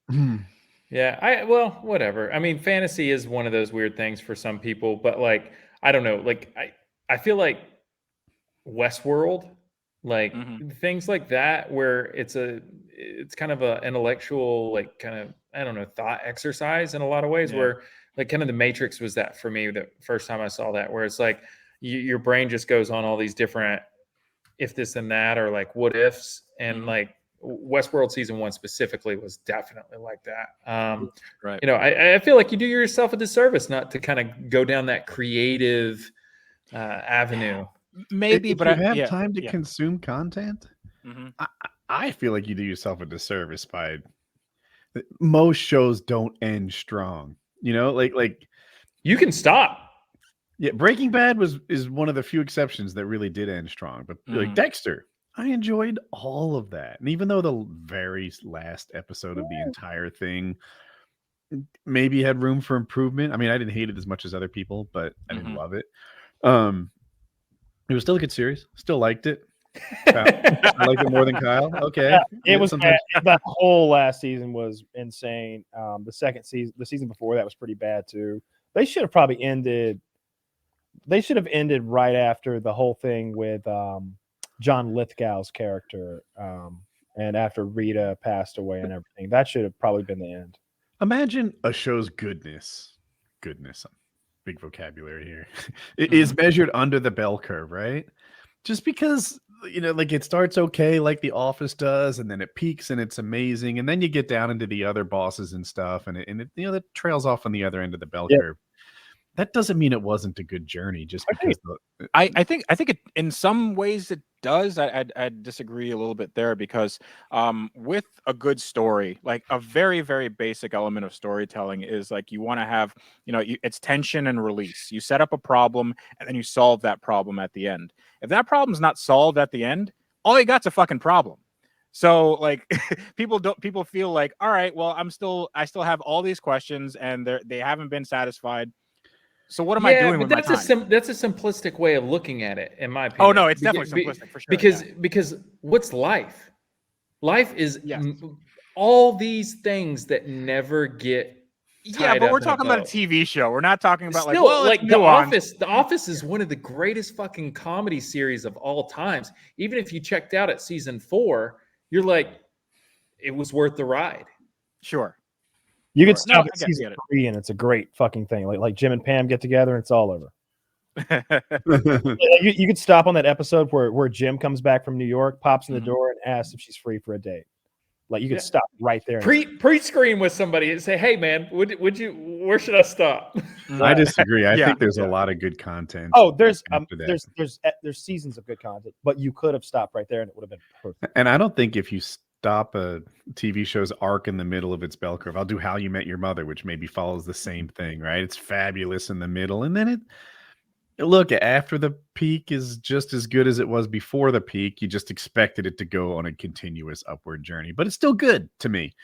Yeah, well, whatever. I mean, fantasy is one of those weird things for some people, but like I don't know. Like I feel like Westworld, like things like that, where it's kind of a intellectual, like kind of, I don't know, thought exercise in a lot of ways, where like kind of The Matrix was that for me the first time I saw that, where it's like your brain just goes on all these different if this and that, or like what ifs, and like Westworld season 1 specifically was definitely like that. Right. I feel like you do yourself a disservice not to kind of go down that creative avenue. Maybe, if but you have time to consume content, Mm-hmm. I feel like you do yourself a disservice by most shows don't end strong. Like you can stop. Yeah, Breaking Bad is one of the few exceptions that really did end strong. But like Dexter, I enjoyed all of that. And even though the very last episode of the entire thing maybe had room for improvement. I mean, I didn't hate it as much as other people, but I didn't love it. It was still a good series. Still liked it. I liked it more than Kyle. Okay. It was bad. The whole last season was insane. The season before that was pretty bad too. They should have probably ended. They should have ended right after the whole thing with John Lithgow's character, and after Rita passed away and everything. That should have probably been the end. Imagine a show's goodness, big vocabulary here, it is measured under the bell curve, right? Just because, like it starts okay, like The Office does, and then it peaks and it's amazing, and then you get down into the other bosses and stuff, and it that trails off on the other end of the bell curve. That doesn't mean it wasn't a good journey. Just because I think it in some ways it does. I'd disagree a little bit there because with a good story, like a very, very basic element of storytelling is like you want to have, it's tension and release. You set up a problem and then you solve that problem at the end. If that problem's not solved at the end, all you got's a fucking problem. So like people feel like, all right, well, I still have all these questions and they haven't been satisfied. So what am I doing with my time? That's a simplistic way of looking at it, in my opinion. Oh no, it's definitely simplistic for sure. Because what's life? Life is all these things that never get tied but up we're talking about a TV show. We're not talking about The Office. The Office is one of the greatest fucking comedy series of all times. Even if you checked out at season 4, you're like, it was worth the ride. Sure. You could stop at season 3 and it's a great fucking thing. Like Jim and Pam get together and it's all over. you could stop on that episode where Jim comes back from New York, pops in the door and asks if she's free for a date. Like you could stop right there. Pre-screen with somebody and say, "Hey man, where should I stop?" I disagree. I think there's a lot of good content. Oh, there's seasons of good content, but you could have stopped right there and it would have been perfect. And I don't think if you stop a TV show's arc in the middle of its bell curve, I'll do How You Met Your Mother, which maybe follows the same thing, right? It's fabulous in the middle, and then look, after the peak is just as good as it was before the peak. You just expected it to go on a continuous upward journey, but it's still good to me.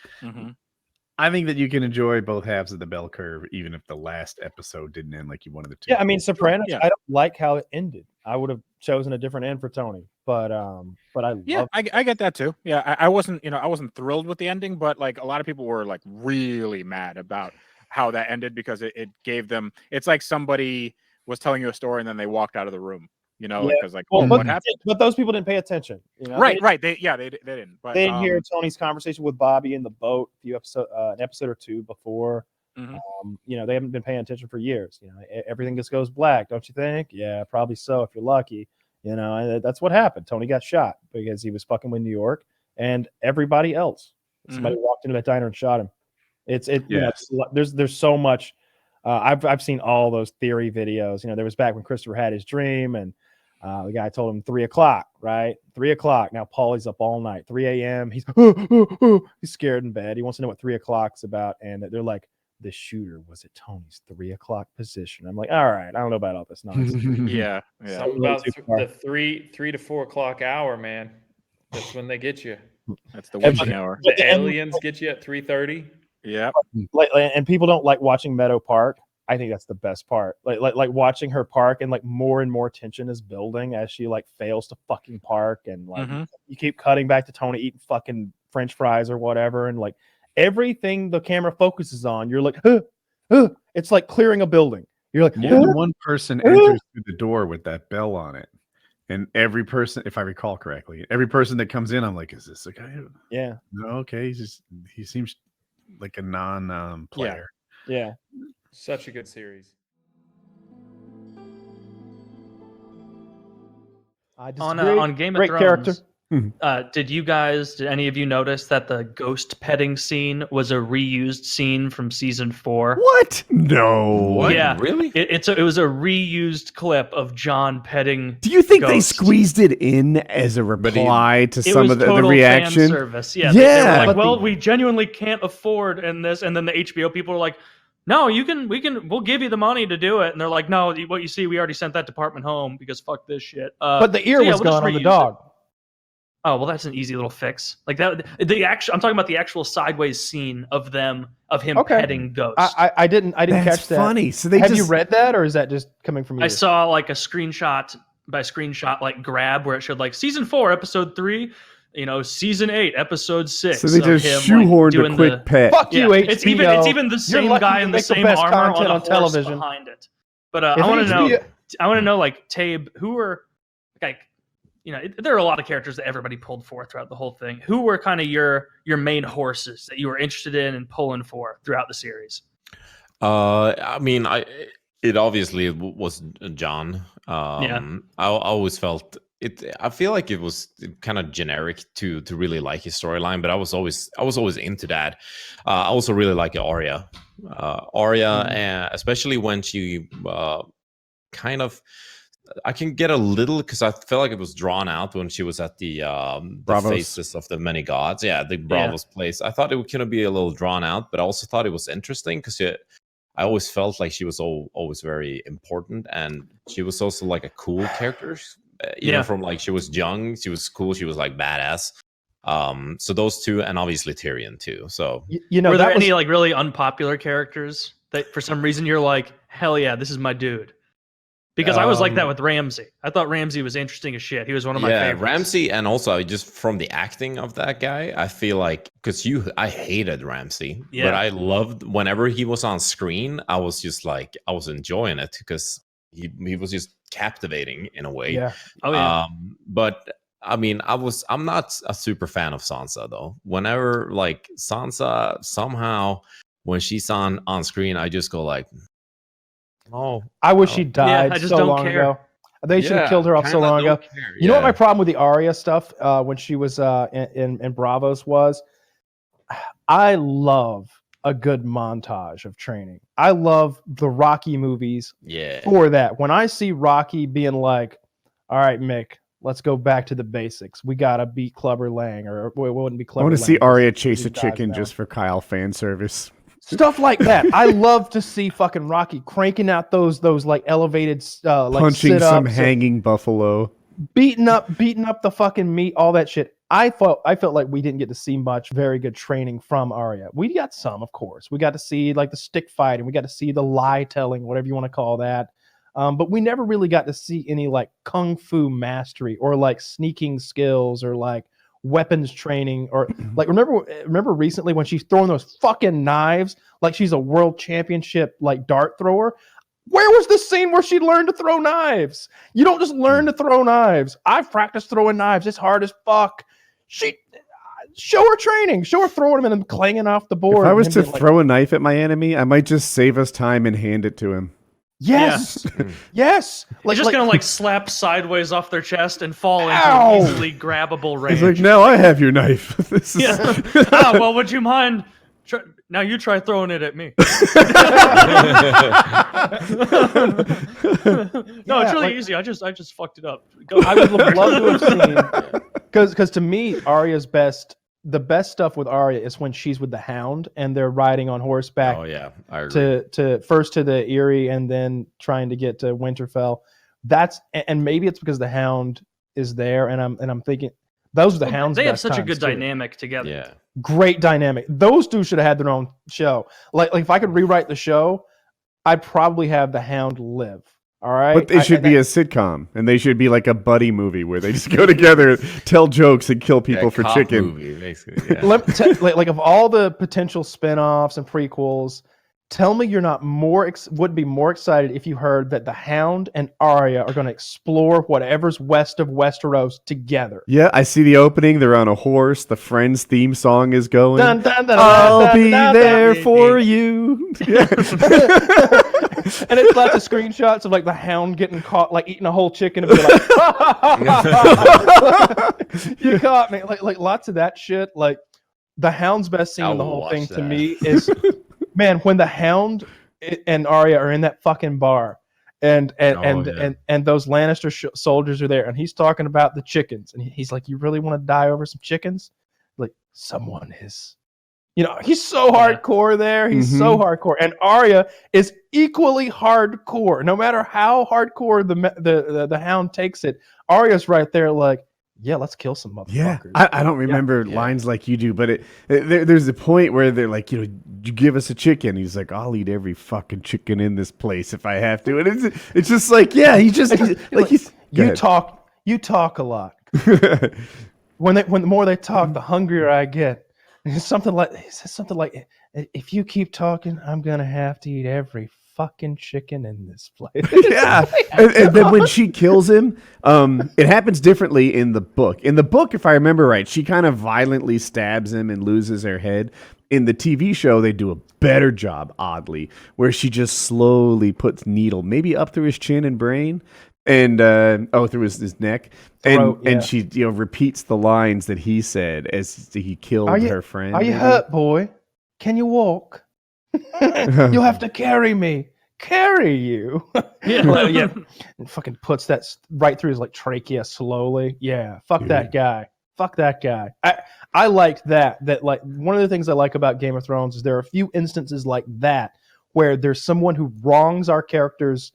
I think that you can enjoy both halves of the bell curve, even if the last episode didn't end like you wanted it to. Yeah, I mean, Sopranos, I don't like how it ended. I would have chosen a different end for Tony, but I get that too. Yeah, I wasn't thrilled with the ending, but like a lot of people were like really mad about how that ended because it gave them. It's like somebody was telling you a story and then they walked out of the room. Because what happened? But those people didn't pay attention. Right. They didn't. But they didn't hear Tony's conversation with Bobby in the boat an episode or two before. They haven't been paying attention for years. Everything just goes black, don't you think? Yeah, probably so if you're lucky. And that's what happened. Tony got shot because he was fucking with New York and everybody else. Somebody walked into that diner and shot him. There's so much. I've seen all those theory videos. There was back when Christopher had his dream and the guy told him 3:00, right? 3:00. Now Paulie's up all night. 3 a.m. He's scared in bed. He wants to know what 3:00 is about. And they're like, the shooter was at Tony's 3:00 position. I'm like, all right, I don't know about all this nonsense. Yeah. Something about the 3 to 4 o'clock hour, man. That's when they get you. That's the witching hour. The aliens get you at 3:30. Yeah. And people don't like watching Meadow Park. I think that's the best part. Like watching her park and like more and more tension is building as she like fails to fucking park and like you keep cutting back to Tony eating fucking French fries or whatever and like everything the camera focuses on, you're like, it's like clearing a building. You're like, more than one person enters through the door with that bell on it. And every person, if I recall correctly, every person that comes in, I'm like, is this a guy? Yeah. No, okay. He seems like a non-player. Yeah. Such a good series. On Game of Thrones, did any of you notice that the ghost petting scene was a reused scene from season 4? What? No. What? Yeah, really? It was a reused clip of John petting. Do you think Ghost. they squeezed it in as a reply to some of the total reaction? Fan service. Yeah. Yeah. They were like, we genuinely can't afford in this, and then the HBO people were like, no, we'll give you the money to do it. And they're like, no, what you see, we already sent that department home because fuck this shit. But the ear was gone on the dog. Oh well, that's an easy little fix. Like that. I'm talking about the actual sideways scene of him petting Ghost. I didn't That's catch that. funny. So they Have you read that, or is that just coming from you? I saw like a screenshot like grab where it showed like season 4, episode 3. Season 8, episode 6. So they just him, shoehorned doing a quick pet. Fuck you, HBO. It's even the same lucky guy to in the make the same best armor on content the on horse television. behind it. But If I want to know. HBO I want to know, like Tabe, who were like, there are a lot of characters that everybody pulled for throughout the whole thing. Who were kind of your main horses that you were interested in and pulling for throughout the series? I mean, it obviously was John. I always felt it. I feel like it was kind of generic to really like his storyline, but I was always into that. I also really like Arya, and especially when she kind of. I can get a little because I felt like it was drawn out when she was at the faces of the many gods. Yeah, the Bravos place. I thought it was going to be a little drawn out, but I also thought it was interesting because I always felt like she was always very important, and she was also like a cool character. From like she was young, she was cool, she was like badass. So those two, and obviously Tyrion too. So were there any like really unpopular characters that for some reason you're like, hell yeah, this is my dude? Because I was like that with Ramsay. I thought Ramsay was interesting as shit. He was one of my favorites. Ramsay, and also just from the acting of that guy, I feel like I hated Ramsay, but I loved whenever he was on screen. I was just like I was enjoying it because he was just captivating in a way. Yeah. Oh yeah. But I mean, I'm not a super fan of Sansa though. Whenever like Sansa somehow when she's on screen, I just go like. Oh, I wish she died I just so don't long care. ago. They should have killed her off so long ago. You know what my problem with the Arya stuff when she was in Bravos was? I love a good montage of training. I love the Rocky movies for that. When I see Rocky being like, all right, Mick, let's go back to the basics. We got to beat Clubber Lang, or it wouldn't be Clubber I want Lang. to see Arya chase a chicken just for Kyle fan service. Stuff like that. I love to see fucking Rocky cranking out those like elevated like punching sit-ups some hanging buffalo, beating up the fucking meat, all that shit. I felt like we didn't get to see much very good training from Arya. We got some, of course. We got to see like the stick fighting. We got to see the lie telling, whatever you want to call that. But we never really got to see any like kung fu mastery or like sneaking skills or like weapons training or like remember recently when she's throwing those fucking knives like she's a world championship like dart thrower. Where was the scene where she learned to throw knives? You don't just learn to throw knives. I've practiced throwing knives. It's hard as fuck. Show her training. Show her throwing them and then clanging off the board. If I was to throw a knife at my enemy, I might just save us time and hand it to him. Yes. Yes. Like just gonna like slap sideways off their chest and fall into an easily grabbable range. He's like, now I have your knife. This is... well, would you mind? Now you try throwing it at me. No, it's really easy. I just fucked it up. I would love to have seen because to me, Arya's the best stuff with Arya is when she's with the Hound and they're riding on horseback. Oh yeah, I agree. To first to the Eyrie and then trying to get to Winterfell. And maybe it's because the Hound is there, and I'm thinking those are the Hound's. They have best such a times, good too. dynamic together. Yeah, great dynamic. Those two should have had their own show. Like if I could rewrite the show, I'd probably have the Hound live. All right, but they should be a sitcom, and they should be like a buddy movie where they just go together, tell jokes, and kill people for chicken. Movie, basically. Yeah. Like of all the potential spin-offs and prequels, tell me you're not would be more excited if you heard that the Hound and Arya are going to explore whatever's west of Westeros together. Yeah, I see the opening. They're on a horse. The Friends theme song is going. Dun, dun, dun, I'll dun, be dun, there dun, for dun. you. And it's lots of screenshots of like the Hound getting caught, like eating a whole chicken, and be like, "You caught me!" Like lots of that shit. Like the Hound's best scene in the whole thing to me is, man, when the Hound and Arya are in that fucking bar, and those Lannister soldiers are there, and he's talking about the chickens, and he's like, "You really want to die over some chickens?" Like someone is. You know, he's so hardcore there. He's so hardcore. And Arya is equally hardcore. No matter how hardcore the Hound takes it, Arya's right there like, yeah, let's kill some motherfuckers. Yeah, I don't remember lines like you do, but there's a point where they're like, you give us a chicken. He's like, I'll eat every fucking chicken in this place if I have to. And it's just like, yeah, you talk a lot. when the more they talk, the hungrier I get. He says something like, if you keep talking, I'm gonna have to eat every fucking chicken in this place. Yeah. And then when she kills him, it happens differently in the book. In the book, if I remember right, she kind of violently stabs him and loses her head. In the TV show, they do a better job, oddly, where she just slowly puts needle, maybe up through his chin and brain, and through his neck, and she repeats the lines that he said as he killed her friend. Are you hurt, boy? Can you walk? You'll have to carry me. Carry you. Yeah. And fucking puts that right through his trachea slowly. Yeah. Fuck that guy. Fuck that guy. I like that. That one of the things I like about Game of Thrones is there are a few instances like that where there's someone who wrongs our characters,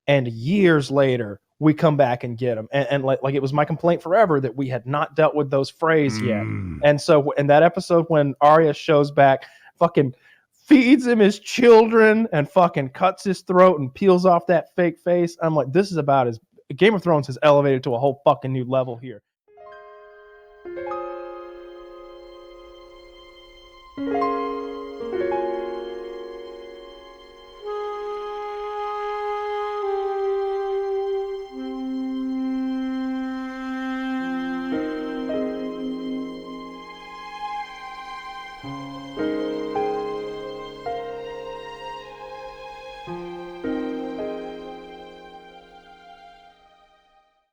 and years later we come back and get them. And like it was my complaint forever that we had not dealt with those Freys yet. And so in that episode when Arya shows back, fucking feeds him his children and fucking cuts his throat and peels off that fake face. I'm like, this is about as Game of Thrones has elevated to a whole fucking new level here.